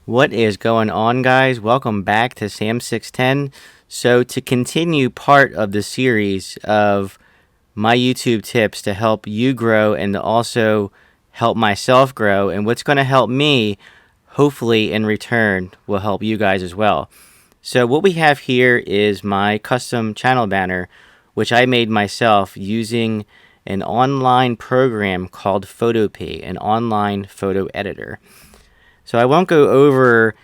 What is going on, guys? Welcome back to Sam610. So to continue part of the series of my YouTube tips to help you grow and to also help myself grow, and what's going to help me, hopefully in return, will help you guys as well. So what we have here is my custom channel banner, which I made myself using an online program called Photopea, an online photo editor. So I won't go over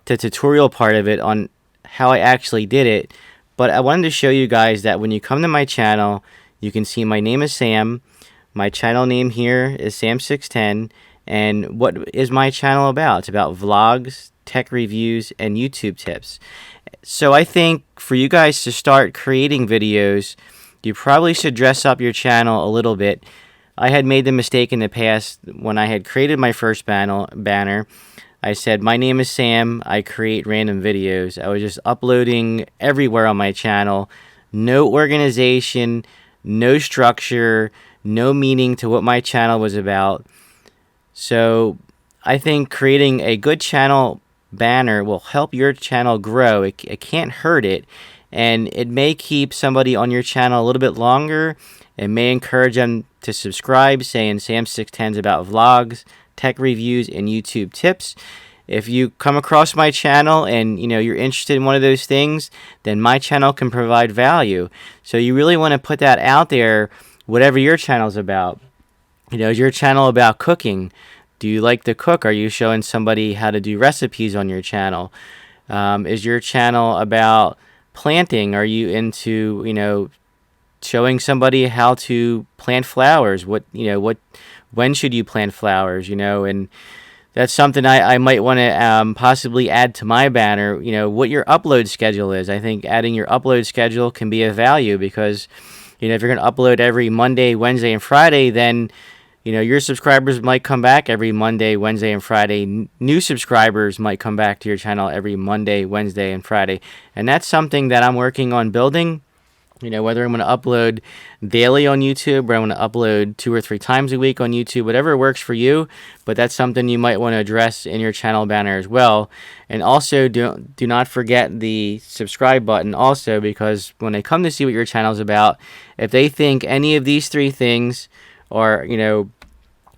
the tutorial part of it on how I actually did it, but I wanted to show you guys that when you come to my channel, you can see my name is Sam, my channel name here is Sam610, and what is my channel about? It's about vlogs, tech reviews, and YouTube tips. So I think for you guys to start creating videos, you probably should dress up your channel a little bit. I had made the mistake in the past when I had created my first banner. I said, my name is Sam, I create random videos. I was just uploading everywhere on my channel. No organization, no structure, no meaning to what my channel was about. So I think creating a good channel banner will help your channel grow. It can't hurt it. And it may keep somebody on your channel a little bit longer. It may encourage them to subscribe, saying Sam610's about vlogs, tech reviews, and YouTube tips. If you come across my channel and you're interested in one of those things, then my channel can provide value. So you really want to put that out there, whatever your channel's about. Is your channel about cooking? Do you like to cook? Are you showing somebody how to do recipes on your channel? Is your channel about planting? Are you into showing somebody how to plant flowers? When should you plant flowers? And that's something I might want to possibly add to my banner. What your upload schedule is. I think adding your upload schedule can be of value because if you're going to upload every Monday, Wednesday, and Friday, then your subscribers might come back every Monday, Wednesday, and Friday. New subscribers might come back to your channel every Monday, Wednesday, and Friday. And that's something that I'm working on building. Whether I'm going to upload daily on YouTube or I'm going to upload 2 or 3 times a week on YouTube, whatever works for you. But that's something you might want to address in your channel banner as well. And also, do not forget the subscribe button also, because when they come to see what your channel is about, if they think any of these 3 things are,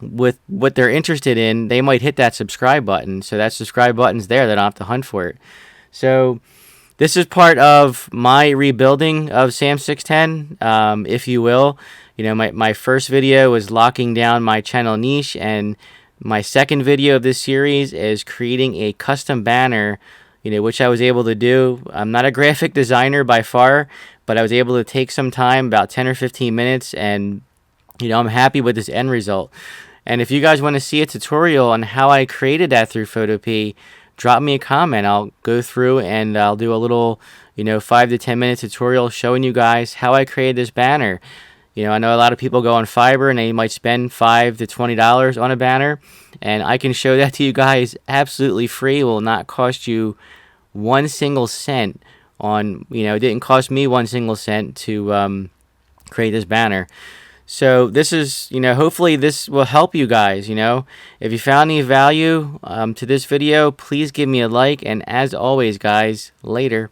with what they're interested in, they might hit that subscribe button. So that subscribe button's there. They don't have to hunt for it. So this is part of my rebuilding of Sam610, if you will. My first video was locking down my channel niche, and my second video of this series is creating a custom banner, which I was able to do. I'm not a graphic designer by far, but I was able to take some time, about 10 or 15 minutes, and I'm happy with this end result. And if you guys want to see a tutorial on how I created that through Photopea, drop me a comment. I'll go through and I'll do a little 5 to 10 minute tutorial showing you guys how I created this banner. I know a lot of people go on Fiverr and they might spend $5 to $20 on a banner, and I can show that to you guys absolutely free. It will not cost you 1 single cent on, it didn't cost me 1 single cent to create this banner. So this is, hopefully this will help you guys. If you found any value to this video, please give me a like. And as always, guys, later.